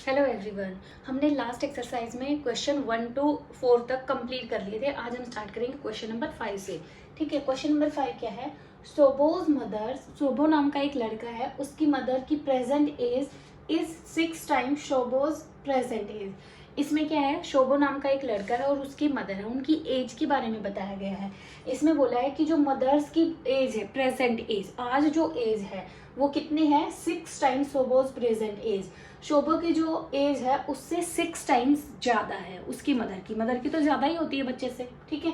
Hello everyone. हमने last exercise में question 1 to 4 तक कंप्लीट कर लिए थे। आज हम स्टार्ट करेंगे क्वेश्चन नंबर 5 से। ठीक है, क्वेश्चन नंबर 5 क्या है? शोभोज मदर, शोभो नाम का एक लड़का है, उसकी मदर की present age is 6 times Shobho's present age. इसमें क्या है, शोभो नाम का एक लड़का है और उसकी मदर है, उनकी एज के बारे में बताया गया है। इसमें बोला है कि जो मदर्स की एज है, प्रेजेंट एज, आज जो एज है वो कितनी है? 6 times Shobho's present age. Shobho की जो एज है उससे 6 टाइम्स ज्यादा है उसकी मदर की तो ज्यादा ही होती है बच्चे से। ठीक है,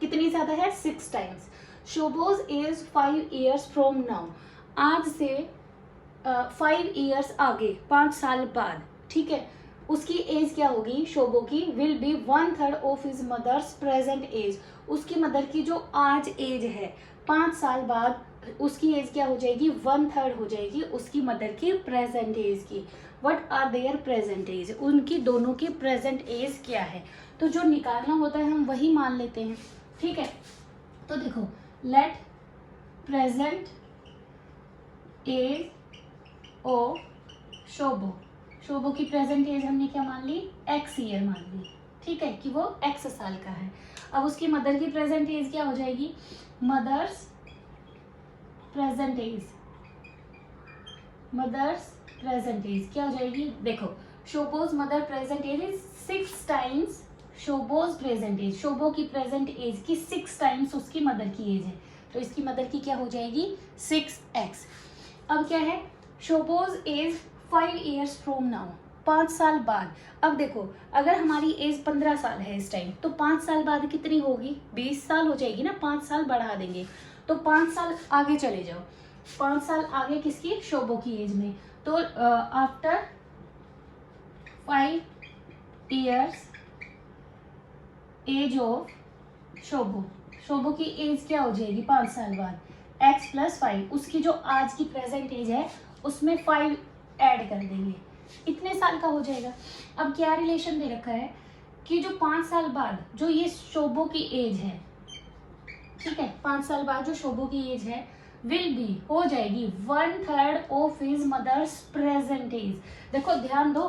कितनी ज्यादा है? 6 times. Shobho's age 5 years from now, आज से 5 ईयर्स आगे, 5 साल बाद, ठीक है, उसकी एज क्या होगी? शोभो की will be 1/3 of his mother's present age. उसकी मदर की जो आज एज है, 5 साल बाद उसकी एज क्या हो जाएगी? 1/3 हो जाएगी उसकी मदर की प्रेजेंट एज की। What are their present age, उनकी दोनों की प्रेजेंट एज क्या है? तो जो निकालना होता है हम वही मान लेते हैं। ठीक है, तो देखो, लेट प्रेजेंट एज ओ शोभो, शोभो की प्रेजेंट एज हमने क्या मान ली? x ईयर मान ली। ठीक है, कि वो x साल का है। अब उसकी मदर की प्रेजेंट एज क्या हो जाएगी? Mother's present age, mother's present age क्या हो जाएगी? देखो, Shobho's mother present age is 6 times Shobho's present age. Shobho की प्रेजेंट एज की 6 टाइम्स उसकी मदर की एज है, तो इसकी मदर की क्या हो जाएगी? 6x। अब क्या है? शोभोज एज 5 ईयर्स फ्रॉम नाउ, 5 साल बाद। अब देखो, अगर हमारी एज 15 साल है इस टाइम, तो 5 साल बाद कितनी होगी? 20 साल हो जाएगी ना। 5 साल बढ़ा देंगे, तो 5 साल आगे चले जाओ। 5 साल आगे किसकी? शोभो की एज में। तो आफ्टर 5 ईयर्स एज ऑफ शोभो, शोभो की एज क्या हो जाएगी 5 साल बाद? x + 5, उसकी जो आज की प्रेजेंट एज है उसमें 5 ऐड कर देंगे, इतने साल का हो जाएगा। अब क्या रिलेशन दे रखा है कि जो 5 साल बाद जो ये शोभो की एज है, ठीक है, 5 साल बाद जो शोभो की एज है विल बी हो जाएगी 1/3 of his mother's present age. देखो ध्यान दो,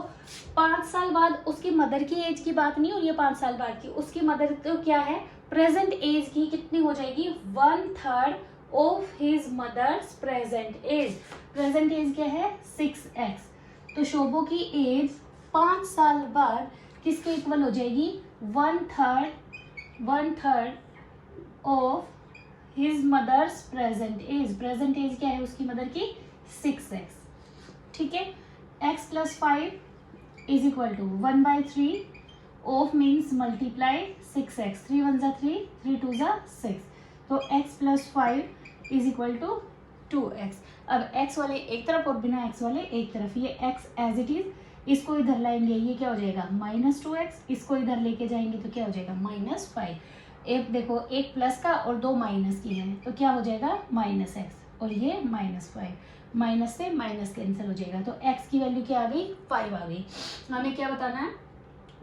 5 साल बाद उसकी मदर की एज की बात नहीं हो रही है, 5 साल बाद की उसकी मदर तो क्या है? प्रेजेंट एज की कितनी हो जाएगी? 1/3 of his mother's present age. Present age क्या है? 6x। तो शोभो की एज 5 साल बाद किसके इक्वल हो जाएगी? 1/3 of his mother's present age. Present age क्या है उसकी मदर की? 6x। ठीक है, x + 5 is equal to 1/3 of means multiply 6x, 3 1 = 3, 3 2 = 6, तो x + 5 is equal to 2x। अब x वाले एक तरफ और बिना x वाले एक तरफ, ये x एज इट इज, इसको इधर लाएंगे, ये क्या हो जाएगा? -2x। इसको इधर लेके जाएंगे तो क्या हो जाएगा? -5। एक देखो, एक प्लस का और 2 माइनस की है, तो क्या हो जाएगा? -x, और ये -5, माइनस से माइनस कैंसिल हो जाएगा, तो x की वैल्यू क्या आ गई? 5 आ गई। हमें क्या बताना है?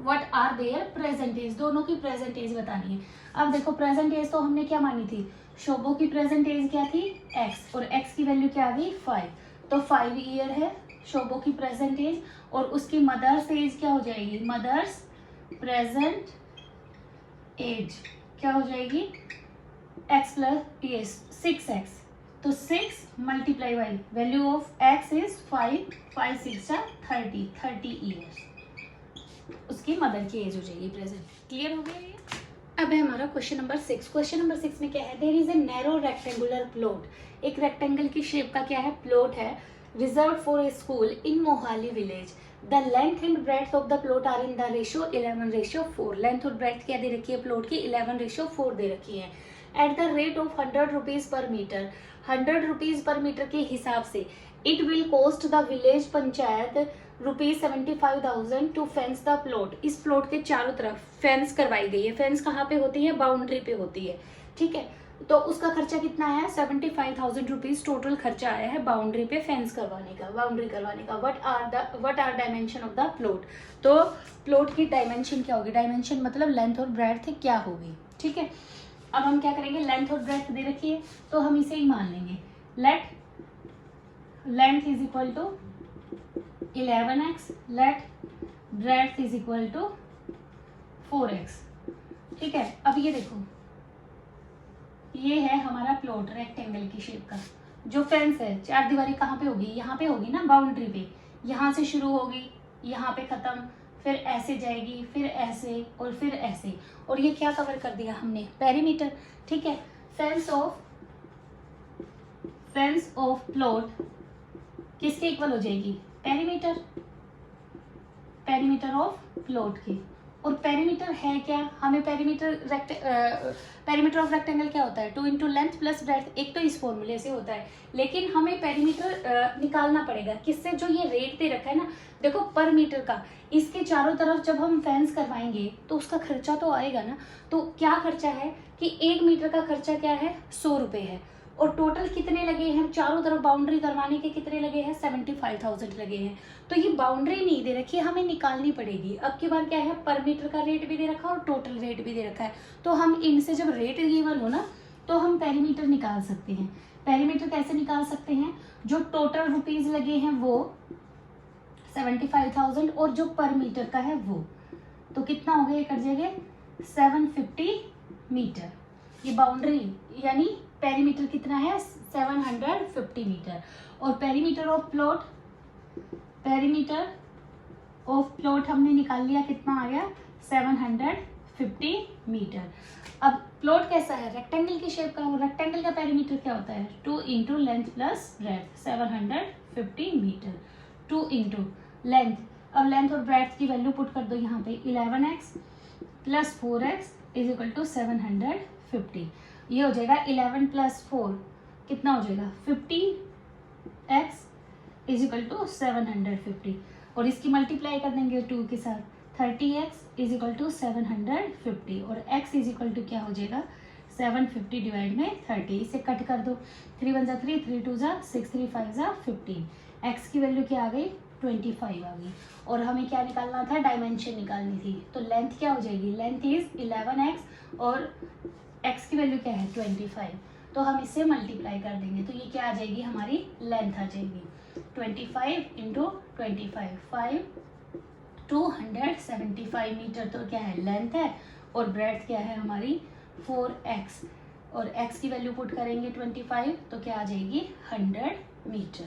What are their present age, दोनों की प्रेजेंट एज बतानी है। अब देखो, प्रेजेंट एज तो हमने क्या मानी थी? शोभो की प्रेजेंट एज क्या थी? x, और x की वैल्यू क्या आ गई? 5, तो 5 ईयर है शोभो की प्रेजेंट एज, और उसकी मदर्स एज क्या हो जाएगी? मदर्स प्रेजेंट एज क्या हो जाएगी? x + 6x, तो 6 multiply by value of x is 5, 5 6 30 years उसकी मदर की एज हो जाएगी प्रेजेंट। क्लियर हो गया ये? अब है हमारा क्वेश्चन नंबर 6। क्वेश्चन नंबर 6 में क्या है? There is a narrow rectangular plot, एक रेक्टेंगल की शेप का क्या है? प्लॉट है, reserve for a school in Mohali village. The length and breadth of the plot are in the ratio 11:4। Length और ब्रेड्थ क्या दे रखी है प्लॉट की? 11:4 दे रखी है। At the rate of 100 rupees पर मीटर, 100 रुपीज पर मीटर के हिसाब से it will cost the village panchayat ₹75,000 to fence the plot. इस प्लॉट के चारों तरफ फेंस करवाई गई है। फेंस कहाँ पे होती है? बाउंड्री पे होती है। ठीक है, तो उसका खर्चा कितना है? 75,000 रुपीज टोटल खर्चा आया है बाउंड्री पे फेंस करवाने का, बाउंड्री करवाने का। What are dimension of the plot, तो प्लॉट की डायमेंशन क्या होगी? डायमेंशन मतलब लेंथ और ब्रेड्थ क्या होगी? ठीक है, अब हम क्या करेंगे? लेंथ और ब्रेड्थ दे रखी है तो हम इसे ही मान लेंगे। Let length is equal to 11x, let breadth is equal to 4x। ठीक है, अब ये देखो, ये है हमारा प्लॉट रेक्टेंगल की शेप का। जो फेंस है, चार दीवारी कहाँ पे होगी, यहाँ पे होगी ना, बाउंड्री पे। यहाँ से शुरू होगी, यहाँ पे खत्म, फिर ऐसे जाएगी, फिर ऐसे और फिर ऐसे। और ये क्या कवर कर दिया हमने, पेरीमीटर। ठीक है, फेंस ऑफ प्लॉट किसके इक्वल हो जाएगी, पेरीमीटर ऑफ प्लॉट की। और पेरीमीटर है क्या, हमें पेरीमीटर ऑफ रेक्टेंगल क्या होता है, 2 इंटू लेंथ प्लस ब्रेड्थ। एक तो इस फॉर्मूले से होता है, लेकिन हमें पेरीमीटर निकालना पड़ेगा किससे, जो ये रेट दे रखा है ना, देखो पर मीटर का। इसके चारों तरफ जब हम फेंस करवाएंगे तो उसका खर्चा तो आएगा ना। तो क्या खर्चा है कि 1 मीटर का खर्चा क्या है, 100 रुपये है। और टोटल कितने लगे हैं, चारों तरफ बाउंड्री करवाने के कितने लगे हैं, 75,000 लगे हैं। तो ये बाउंड्री नहीं दे रखी है, हमें निकालनी पड़ेगी। अब की बार क्या है, पर मीटर का रेट भी दे रखा है और टोटल रेट भी दे रखा है। तो हम इनसे जब रेट गिवन हो ना, तो हम पेरीमीटर निकाल सकते हैं। पेरीमीटर कैसे निकाल सकते हैं, जो टोटल रुपीज लगे हैं वो 75,000 और जो पर मीटर का है वो, तो कितना हो गया, ये कट जाएगा 750 मीटर। ये बाउंड्री यानी पेरीमीटर कितना है, 750 मीटर। और पेरीमीटर ऑफ प्लॉट हमने निकाल लिया, कितना आ गया, 750 मीटर। अब प्लॉट कैसा है, रेक्टेंगल की शेप का। और रेक्टेंगल का पेरीमीटर क्या होता है, 2 into length plus breadth, 750 metre, 2 into length. अब लेंथ और ब्रेड्थ की वैल्यू पुट कर दो यहाँ पे, 11x plus 4x is equal to 750। ये हो जाएगा 11 प्लस 4 कितना हो जाएगा, 50x इज इक्वल टू 750। और इसकी मल्टीप्लाई कर देंगे 2 के साथ, 30x इज इक्वल टू 750। और x इज इक्वल टू क्या हो जाएगा, 750 डिवाइड में 30। इसे कट कर दो, 3 1 जा 3, 3 2 जा 6, 3 5 जा 15। x की वैल्यू क्या आ गई, 25 आ गई। और हमें क्या निकालना था, डायमेंशन निकालनी थी। तो लेंथ क्या हो जाएगी, लेंथ इज 11x और x की वैल्यू क्या है, 25। तो हम इससे मल्टीप्लाई कर देंगे, तो ये क्या आ जाएगी, हमारी लेंथ आ जाएगी 25 इंटू 25, 5 275 मीटर। तो क्या है, लेंथ है। और ब्रेड्थ क्या है हमारी, 4x। और x की वैल्यू पुट करेंगे 25, तो क्या आ जाएगी, 100 मीटर।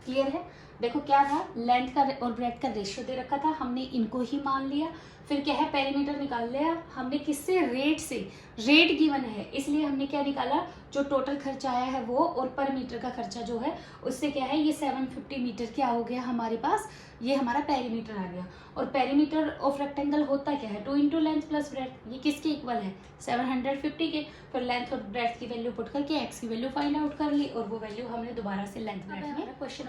क्लियर है। देखो क्या था, लेंथ का और ब्रेड्थ का रेशियो दे रखा था, हमने इनको ही मान लिया। फिर क्या है, पेरीमीटर निकाल लिया हमने, किससे, रेट से। रेट गिवन है इसलिए हमने क्या निकाला, जो टोटल खर्चा आया है वो, और पर मीटर का खर्चा जो है उससे क्या है, ये 750 मीटर क्या हो गया हमारे पास, ये हमारा पेरीमीटर आ गया। और पेरीमीटर ऑफ रेक्टेंगल होता क्या है, 2 इंटू लेंथ प्लस ब्रेड्थ। ये किसके इक्वल है, 750 के। फिर लेंथ और ब्रेड्थ की वैल्यू पुट करके एक्स की वैल्यू फाइंड आउट कर ली, और वो वैल्यू हमने दोबारा से लेंथ ब्रेड्थ में। क्वेश्चन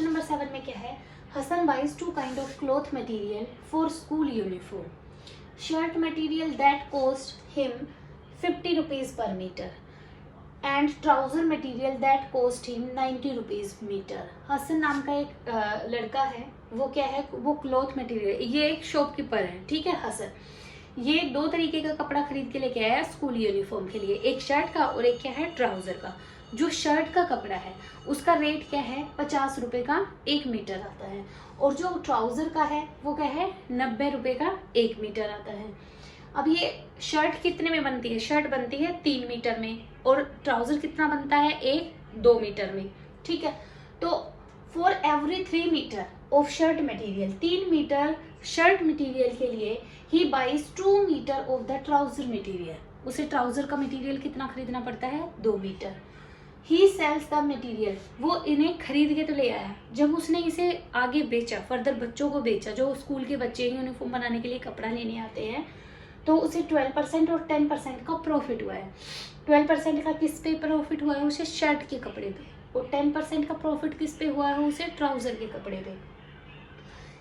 नंबर 7 में क्या है, Hassan buys 2 kind of cloth material for school uniform. Shirt material that cost him 50 rupees per meter and trouser material that cost him 90 rupees meter. Hasan नाम का एक लड़का है, वो क्या है, वो क्लॉथ मटेरियल, ये एक शॉपकीपर है, ठीक है हसन। ये 2 तरीके का कपड़ा खरीद के लेके आया स्कूल यूनिफॉर्म के लिए, एक शर्ट का और एक क्या है, ट्राउजर का। जो शर्ट का कपड़ा है उसका रेट क्या है, 50 रुपये का 1 मीटर आता है। और जो ट्राउजर का है वो क्या है, 90 रुपये का 1 मीटर आता है। अब ये शर्ट कितने में बनती है, शर्ट बनती है 3 मीटर में, और ट्राउजर कितना बनता है, 2 मीटर में। ठीक है, तो for every 3 metre of shirt material, 3 metre shirt material के लिए ही buys 2 metre of the trouser material. उसे ट्राउजर का मटेरियल कितना खरीदना पड़ता है, 2 metre. He sells the material, वो इन्हें खरीद के तो ले आया, जब उसने इसे आगे बेचा, फर्दर बच्चों को बेचा, जो स्कूल के बच्चे यूनिफॉर्म बनाने के लिए कपड़ा लेने आते हैं, तो उसे 12% और 10% का प्रॉफिट हुआ है। 12% का किस पे प्रॉफिट हुआ है, उसे शर्ट के कपड़े पे, और 10% का प्रॉफिट किस पे हुआ है, उसे ट्राउजर के कपड़े पे।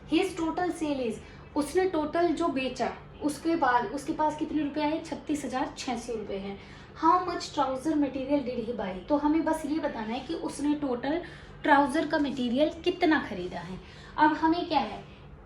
हिज टोटल सेल इज, उसने टोटल जो बेचा उसके बाद उसके पास कितने रुपए आए, 36,600 रुपये हैं। How much trouser material did he by, तो हमें बस ये बताना है कि उसने टोटल ट्राउजर का मटेरियल कितना खरीदा है। अब हमें क्या है,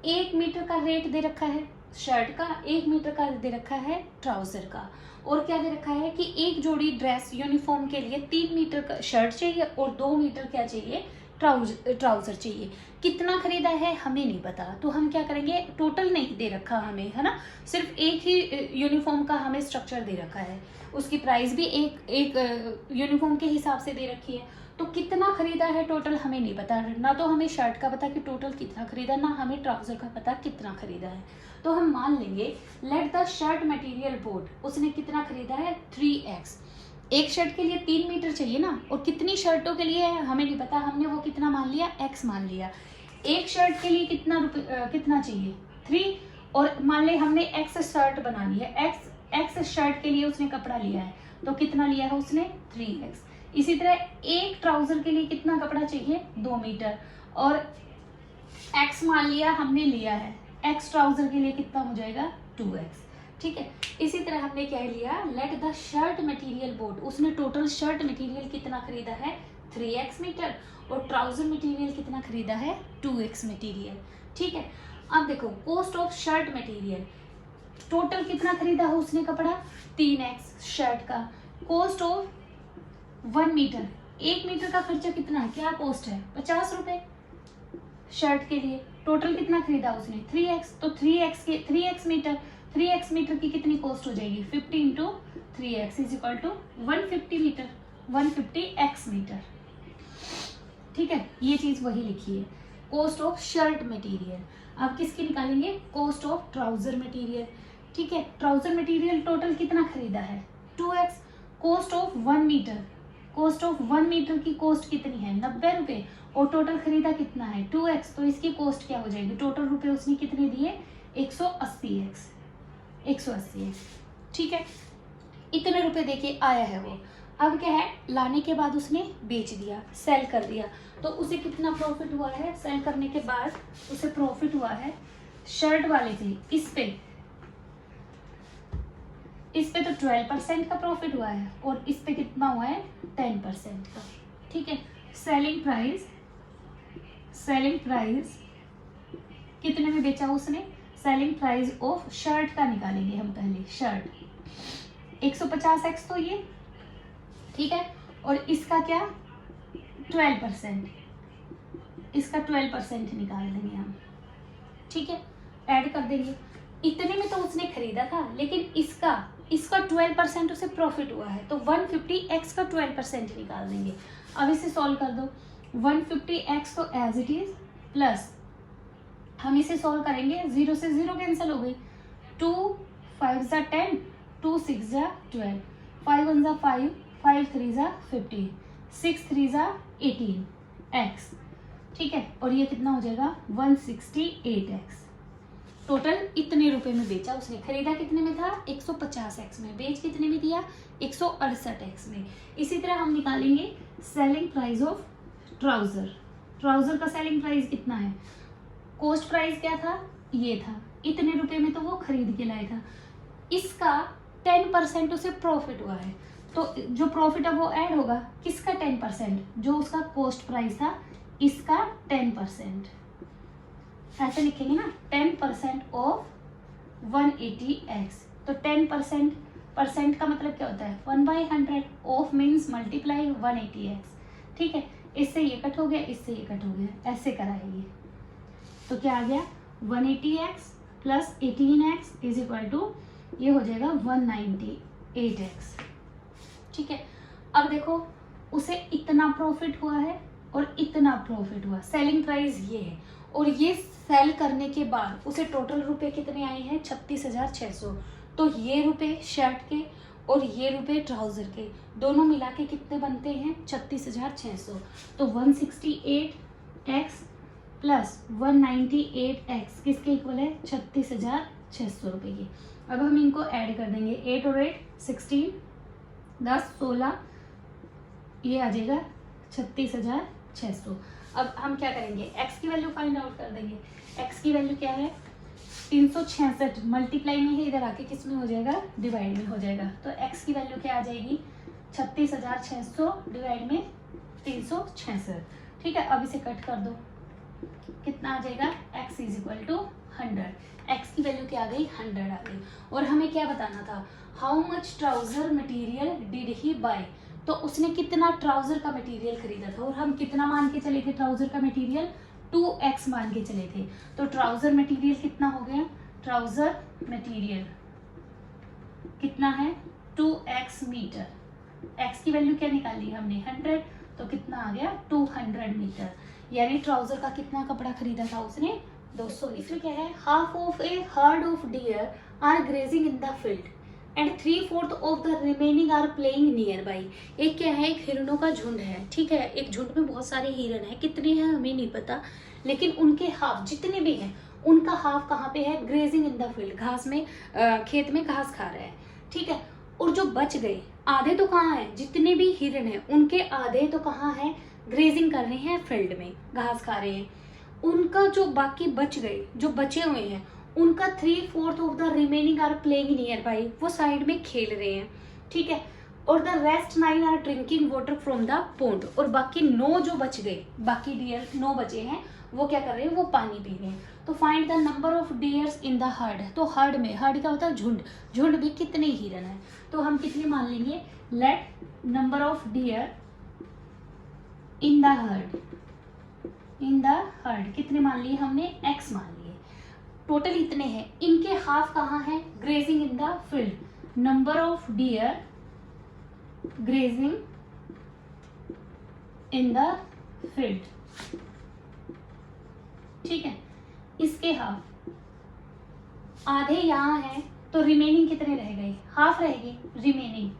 1 मीटर का रेट दे रखा है शर्ट का, 1 मीटर का दे रखा है ट्राउजर का, और क्या दे रखा है कि एक जोड़ी ड्रेस यूनिफॉर्म के लिए 3 मीटर का शर्ट चाहिए और 2 मीटर क्या चाहिए, ट्राउजर चाहिए। कितना खरीदा है हमें नहीं पता, तो हम क्या करेंगे, टोटल नहीं दे रखा हमें, है ना, सिर्फ एक ही यूनिफॉर्म का हमें स्ट्रक्चर दे रखा है, उसकी प्राइस भी एक यूनिफॉर्म के हिसाब से दे रखी है। तो कितना खरीदा है टोटल हमें नहीं पता, ना तो हमें शर्ट का पता कि टोटल कितना खरीदा, ना हमें ट्राउजर का पता कितना खरीदा है। तो हम मान लेंगे let the shirt material board, उसने कितना खरीदा है 3x। एक शर्ट के लिए 3 मीटर चाहिए ना, और कितनी शर्टों के लिए है हमें नहीं पता, हमने वो कितना मान लिया, x मान लिया। एक शर्ट के लिए कितना चाहिए 3, और मान ले हमने x शर्ट बनानी है, x शर्ट के लिए उसने कपड़ा लिया है, तो कितना लिया है उसने 3x। इसी तरह एक ट्राउजर के लिए कितना कपड़ा चाहिए 2 मीटर, और x मान लिया हमने लिया है, x ट्राउजर के लिए कितना हो जाएगा 2x। ठीक है, इसी तरह हमने क्या लिया, let the shirt material board, उसने टोटल शर्ट मटेरियल कितना खरीदा है 3x मीटर, और ट्राउजर मटेरियल कितना खरीदा है 2x मटेरियल। ठीक है, अब देखो cost of shirt material, total कितना खरीदा है उसने कपड़ा 3x शर्ट का, कॉस्ट ऑफ 1 मीटर, 1 मीटर का खर्चा कितना है, क्या कॉस्ट है 50 रुपए शर्ट के लिए, टोटल कितना खरीदा उसने 3x, तो 3x मीटर की कितनी कॉस्ट हो जाएगी 50 into 3x is equal to 150 metre, 150x metre. ठीक है, ये चीज वही लिखी है, कॉस्ट ऑफ शर्ट मटेरियल। अब किसकी निकालेंगे, कॉस्ट ऑफ ट्राउजर मटेरियल। ठीक है, ट्राउजर मटेरियल टोटल कितना खरीदा है 2x, cost of 1 metre, cost of 1 metre की कॉस्ट कितनी है 90 रुपए, और टोटल खरीदा कितना है 2x, तो इसकी कॉस्ट क्या हो जाएगी, टोटल रुपए उसने कितने दिए 180x। ठीक है, इतने रुपए देके आया है वो। अब क्या है, लाने के बाद उसने बेच दिया, सेल कर दिया, तो उसे कितना प्रॉफिट हुआ है, सेल करने के बाद उसे प्रॉफिट हुआ है शर्ट वाले से, इस पे तो 12% का प्रॉफिट हुआ है, और इस पे कितना हुआ है 10% का। ठीक है, सेलिंग प्राइस कितने में बेचा उसने, सेलिंग प्राइस ऑफ शर्ट का निकालेंगे हम पहले, शर्ट 150x तो ये, ठीक है, और इसका क्या 12%, इसका 12% निकाल देंगे हम। ठीक है, ऐड कर देंगे, इतने में तो उसने खरीदा था, लेकिन इसका 12% उसे प्रॉफिट हुआ है, तो 150x का 12% निकाल देंगे। अब इसे सॉल्व कर दो, 150x तो एज इट इज, प्लस हम इसे सॉल्व करेंगे, 0 से 0 कैंसिल हो गई, 2 5 जा 10, 2 6 जा 12, 5 1 जा 5, 5 3 जा 15, 6 3 जा 18x। ठीक है, और ये कितना हो जाएगा 168x। टोटल इतने रुपए में बेचा उसने, खरीदा कितने में था 150x में, बेच कितने में दिया 168x में। इसी तरह हम निकालेंगे सेलिंग प्राइस ऑफ ट्राउजर का सेलिंग प्राइस कितना है, कॉस्ट प्राइस क्या था, ये था, इतने रुपए में तो वो खरीद के लाया था, इसका 10% उसे प्रॉफिट हुआ है, तो जो प्रॉफिट है वो ऐड होगा, किसका 10%, जो उसका कॉस्ट प्राइस था इसका 10%, ऐसे लिखेंगे ना, 10% ऑफ 180x, तो 10% का मतलब क्या होता है 1/100, ऑफ मीन्स मल्टीप्लाई 180x। ठीक है, इससे ये कट हो गया, इससे ये कट हो गया, ऐसे कराएंगे, तो क्या आ गया 180x plus 18x is equal to, ये हो जाएगा 198x। ठीक है, अब देखो उसे इतना प्रॉफिट हुआ है और इतना प्रॉफिट हुआ, सेलिंग प्राइस ये है, और ये सेल करने के बाद उसे टोटल रुपए कितने आए हैं 36,600, तो ये रुपए शर्ट के और ये रुपए ट्राउजर के दोनों मिला के कितने बनते हैं 36,600, तो 168x प्लस 198x किसके इक्वल है 36,600 रुपये की। अब हम इनको ऐड कर देंगे, 8 और 8 16, 10 16, ये आ जाएगा 36,600। अब हम क्या करेंगे, x की वैल्यू फाइंड आउट कर देंगे, x की वैल्यू क्या है 366, मल्टीप्लाई में है, इधर आके किस में हो जाएगा डिवाइड में हो जाएगा, तो x की वैल्यू क्या आ जाएगी 36,600 डिवाइड में 366। ठीक है, अब इसे कट कर दो, कितना आ जाएगा x is equal to 100, x की वैल्यू क्या आ गई 100 आ गई, और हमें क्या बताना था how much trouser material did he buy, तो उसने कितना ट्राउजर का मटेरियल खरीदा था, और हम कितना मान के चले थे ट्राउजर का मटेरियल, 2x मान के चले थे। तो ट्राउजर मटेरियल कितना हो गया, ट्राउजर मटेरियल कितना है 2x मीटर, x की वैल्यू क्या निकाली हमने 100, तो कितना आ गया 200 मीटर, यानी ट्राउजर का कितना कपड़ा खरीदा था उसने 200। इसमें क्या है, half of a herd of deer are grazing in the field and 3/4 of the remaining are playing nearby. एक क्या है, एक हिरणों का झुंड है, ठीक है, एक झुंड में बहुत सारे हिरण हैं, कितने हैं हमें नहीं पता, लेकिन उनके हाफ जितने भी हैं उनका हाफ कहाँ पे है, ग्रेजिंग इन द फील्ड, घास में खेत में घास खा रहे हैं, ठीक है। और जो बच गए आधे तो कहाँ है, जितने भी हिरण हैं उनके आधे तो कहाँ है, ग्रेजिंग कर रहे हैं फील्ड में, घास खा रहे हैं। उनका जो बाकी बच गए, जो बचे हुए हैं, उनका 3/4 of the remaining are playing nearby, वो साइड में खेल रहे हैं, ठीक है। और the rest 9 are drinking water from the pond, और बाकी 9 जो बच गए, बाकी डियर 9 बचे हैं, वो क्या कर रहे हैं, वो पानी पी रहे हैं। तो find the number of deers in the heard, तो हर्ड में, हर्ड क्या होता है झुंड, झुंड में कितने हिरन है, तो हम कितने मान लेंगे, let number of dear in the heard, in the herd कितने मान लिए हमने, x मान लिए, टोटल इतने हैं, इनके हाफ कहाँ है, grazing in the field, number of dear grazing in the field, ठीक है। इसके हाफ आधे यहाँ है, तो रिमेनिंग कितने रह गए, हाफ रहेगी रिमेनिंग।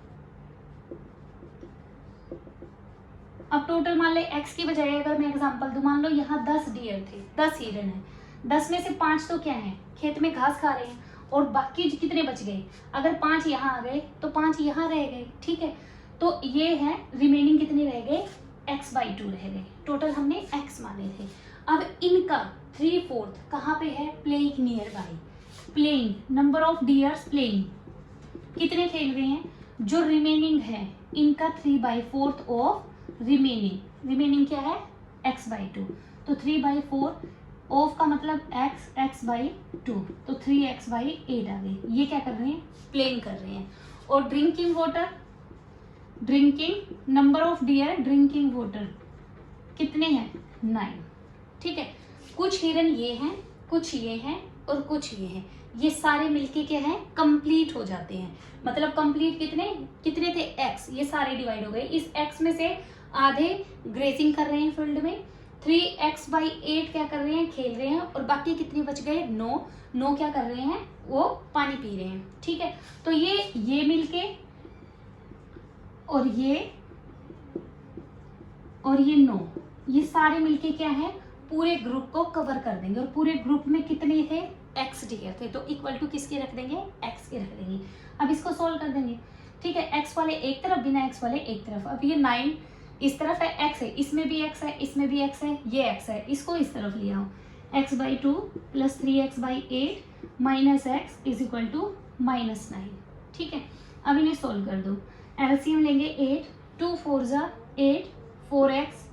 अब टोटल मान ले x की बजाय अगर मैं एग्जांपल दूं, मान लो यहाँ 10 डियर थे, 10 हिरन है, 10 में से 5 तो क्या है, खेत में घास खा रहे हैं, और बाकी कितने बच गए, अगर 5 यहाँ आ गए तो 5 यहाँ रह गए, ठीक है। तो ये है रिमेनिंग कितने रह गए, x/2 रह गए, टोटल हमने x माने थे। अब इनका 3/4 कहाँ पे है, playing near by, playing number of dears playing, कितने खेल रहे हैं, जो रिमेनिंग है इनका 3/4 ऑफ रिमेनिंग, रिमेनिंग क्या है x/2, तो 3/4 ऑफ का मतलब x/2, तो 3x/8 आ गई, ये क्या कर रहे हैं, प्लेइंग कर रहे हैं। और drinking water, drinking number of dear drinking water कितने हैं 9, ठीक है। कुछ हिरन ये हैं, कुछ ये हैं, और कुछ ये हैं, ये सारे मिलके क्या है, कंप्लीट हो जाते हैं। मतलब कंप्लीट कितने कितने थे, x, ये सारे डिवाइड हो गए, इस x में से आधे ग्रेजिंग कर रहे हैं फील्ड में, 3x/8 क्या कर रहे हैं, खेल रहे हैं, और बाकी कितने बच गए, 9 क्या कर रहे हैं, वो पानी पी रहे हैं, ठीक है। तो ये मिलके और ये 9, ये सारे मिलके क्या है, पूरे ग्रुप को कवर कर देंगे, और पूरे ग्रुप में कितने थे, x डियर थे, तो इक्वल टू किसके रख देंगे, x के रख देंगे। अब इसको सोल्व कर देंगे, ठीक है, x वाले एक तरफ, बिना x वाले एक तरफ। अब ये 9 इस तरफ है, x है, इसमें भी x है, इसमें भी x है, ये x है, इसको इस तरफ ले आओ, x/2 + 3x/8 minus x is equal to -9, ठीक है। अब इन्हें सोल्व कर दो, एलसीएम लेंगे 8, 2 4 = 8, 4x,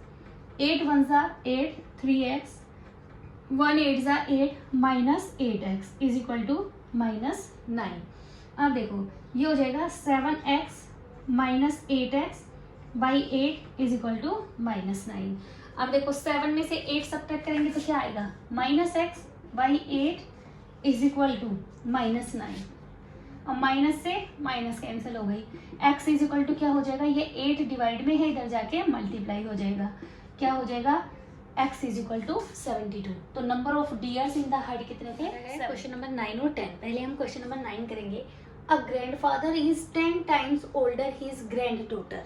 8 1 = 8, 3x, 1 8 = 8 minus 8x is equal to -9। अब देखो ये हो जाएगा 7x minus 8x/8 is equal to -9। अब देखो 7 में से 8 सब्ट्रैक्ट करेंगे तो क्या आएगा, -x/8 इज इक्वल टू -9। अब माइनस से माइनस कैंसिल हो गई, x इज इक्वल टू क्या हो जाएगा, ये 8 डिवाइड में है, इधर जाके मल्टीप्लाई हो जाएगा, क्या हो जाएगा, x इज इक्वल टू 72। तो number of deers in the herd कितने थे, क्वेश्चन नंबर 9 और 10। पहले हम क्वेश्चन नंबर 9 करेंगे। अ grandfather is 10 times older his grand daughter,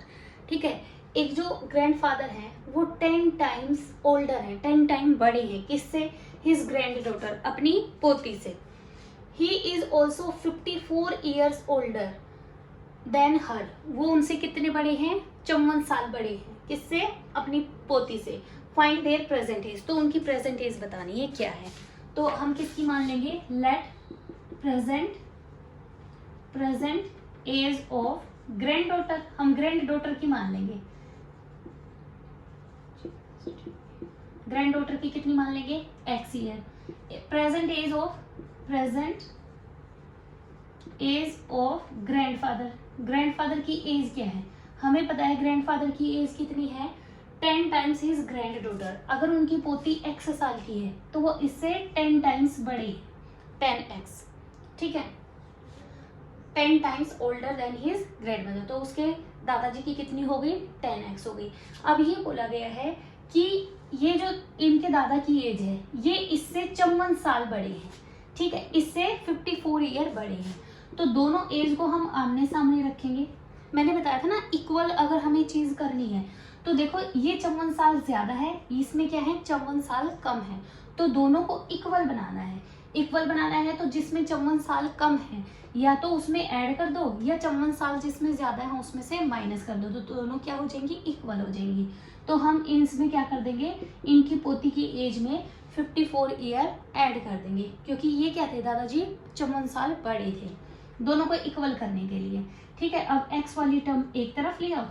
ठीक है। एक जो ग्रैंडफादर है वो 10 टाइम्स ओल्डर है, 10 टाइम बड़े हैं, किससे, हिज ग्रैंड डॉटर, अपनी पोती से। He is also 54 years older than her, वो उनसे कितने बड़े हैं, 54 साल बड़े हैं, किससे, अपनी पोती से। फाइंड देयर प्रेजेंट एज, तो उनकी प्रेजेंट एज बतानी है क्या है, तो हम किसकी मान लेंगे, let present age of granddaughter, हम ग्रैंड डॉटर की मान लेंगे, ग्रैंड डॉटर की कितनी मान लेंगे, x year. Present age of grandfather, grandfather की एज क्या है, हमें पता है ग्रैंडफादर की एज कितनी है 10 टाइम्स हिज ग्रैंड डॉटर। अगर उनकी पोती x साल की है तो वो इससे 10 टाइम्स बड़ी है, 10x, ठीक है, 10 times older than his grand mother. तो उसके दादाजी की कितनी हो गई 10x हो गई। अब ये बोला गया है कि ये जो इनके दादा की एज है ये इससे 54 साल बड़े हैं, ठीक है, इससे 54 ईयर बड़े हैं। तो दोनों एज को हम आमने सामने रखेंगे। मैंने बताया था ना इक्वल अगर हमें चीज करनी है तो देखो ये 54 साल ज्यादा है, इसमें क्या है 54 साल कम है, तो दोनों को इक्वल बनाना है। इक्वल बनाना है तो जिसमें 54 साल कम है या तो उसमें ऐड कर दो या 54 साल जिसमें ज्यादा है उसमें से माइनस कर दो, तो दोनों क्या हो जाएंगी इक्वल हो जाएंगी। तो हम इसमें क्या कर देंगे, इनकी पोती की एज में 54 ईयर ऐड कर देंगे, क्योंकि ये क्या थे दादाजी 54 साल बड़े थे, दोनों को इक्वल करने के लिए, ठीक है। अब x वाली टर्म एक तरफ ले आओ,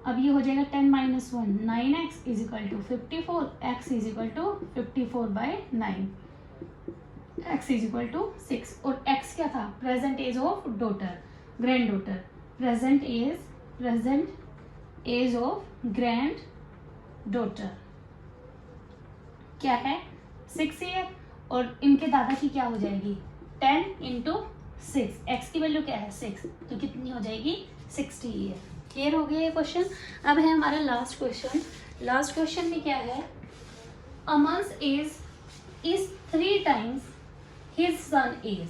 अब ये हो जाएगा 10 - 1 9x is equal to 54, x is equal to 54/9, x is equal to 6। और x क्या था present age of daughter, granddaughter, present age of granddaughter क्या है 6 ईयर, और इनके दादा की क्या हो जाएगी 10 × 6, x की वैल्यू क्या है 6, तो कितनी हो जाएगी 60 ईयर। क्लियर हो गया ये क्वेश्चन। अब है हमारा लास्ट क्वेश्चन। लास्ट क्वेश्चन में क्या है, Aman's age is 3 times his son age.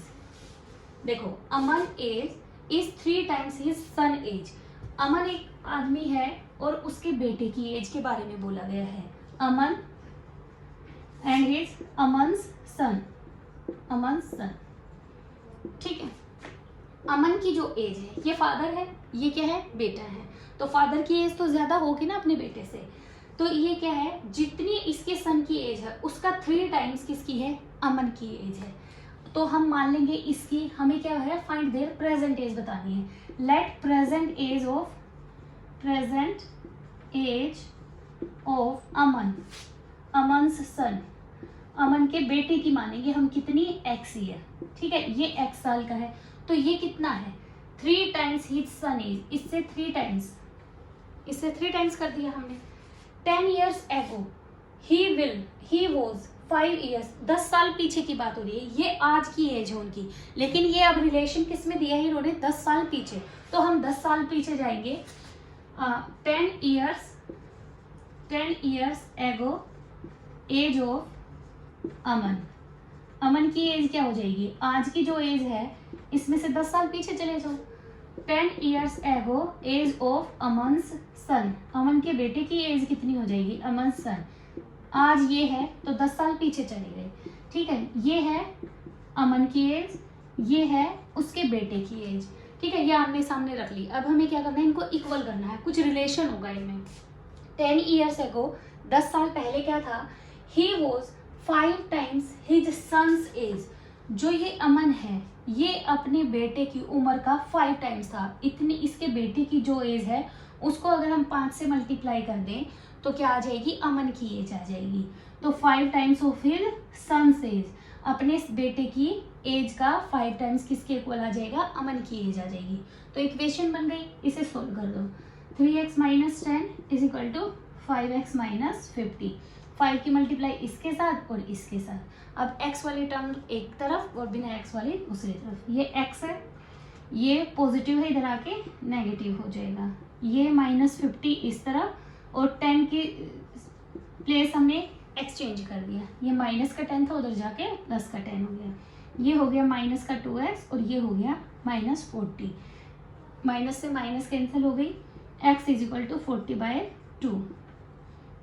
देखो Aman age is 3 times his son age. Aman एक आदमी है और उसके बेटे की एज के बारे में बोला गया है, अमन एंड हिज अमन्स सन, ठीक है। अमन की जो एज है ये फादर है, ये क्या है बेटा है, तो फादर की एज तो ज्यादा होगी ना अपने बेटे से, तो ये क्या है जितनी इसके सन की एज है उसका 3 टाइम्स किसकी है अमन की एज है। तो हम मान लेंगे इसकी, हमें क्या है फाइंड देयर प्रेजेंट एज बतानी है। लेट प्रेजेंट एज ऑफ अमन्स सन, अमन के बेटे की मानेंगे हम कितनी x ईयर, ठीक है, ये x साल का है, तो ये कितना है 3 टाइम्स हिज सन एज, इससे 3 टाइम्स कर दिया हमने। 10 years ago he was 5 years, 10 साल पीछे की बात हो रही है, ये आज की एज है उनकी, लेकिन ये अब रिलेशन किस में दिया है इन्होंने 10 साल पीछे, तो हम 10 साल पीछे जाएंगे। 10 years ago एज ऑफ अमन की एज क्या हो जाएगी, आज की जो एज है इसमें से 10 साल पीछे चले जाओ। 10 years ago एज ऑफ अमन्स सन, अमन के बेटे की एज कितनी हो जाएगी अमन्स सन, आज ये है तो 10 साल पीछे चले गए, ठीक है। ये है अमन की एज, ये है उसके बेटे की एज, ठीक है, ये आमने सामने रख ली। अब हमें क्या करना है, इनको इक्वल करना है, कुछ रिलेशन होगा इनमें। 10 years ago 10 साल पहले क्या था, he was 5 times his son's age, जो ये अमन है ये अपने बेटे की उम्र का 5 टाइम्स था, इतनी इसके बेटे की जो एज है उसको अगर हम 5 से मल्टीप्लाई कर दें तो क्या आ जाएगी अमन की एज आ जाएगी। तो 5 times of his son's age, अपने बेटे की एज का 5 टाइम्स किसके इक्वल आ जाएगा अमन की एज आ जाएगी। तो इक्वेशन बन गई, इसे सोल्व कर दो। 3x - 10 is equal to 5x - 50, 5 की मल्टीप्लाई इसके साथ और इसके साथ। अब x वाली टर्म एक तरफ और बिना x वाली दूसरी तरफ, ये x है ये पॉजिटिव है, इधर आके नेगेटिव हो जाएगा, ये -50 इस तरफ और 10 की प्लेस हमने एक्सचेंज कर दिया, ये माइनस का 10 था उधर जाके प्लस का 10 हो गया, ये हो गया माइनस का 2x और ये हो गया -40, माइनस से माइनस कैंसिल हो गई, x इज इक्वल टू 40/2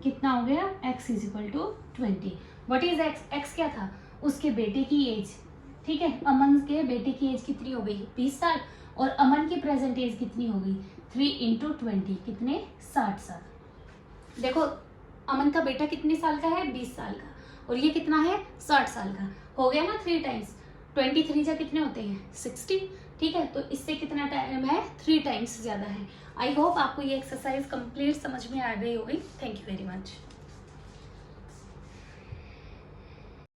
कितना हो गया x is equal to 20। What is x, x क्या था उसके बेटे की एज, ठीक है, अमन के बेटे की एज कितनी हो गई 20 साल और अमन की प्रेजेंट एज कितनी हो गई 3 × 20 कितने 60 साल। देखो अमन का बेटा कितने साल का है 20 साल का और ये कितना है 60 साल का, हो गया ना 3 टाइम्स, 23 जा कितने होते हैं 60, ठीक है, तो इससे कितना टाइम है 3 टाइम्स ज़्यादा है। आई होप आपको ये एक्सरसाइज कंप्लीट समझ में आ गई होगी। Thank you very much.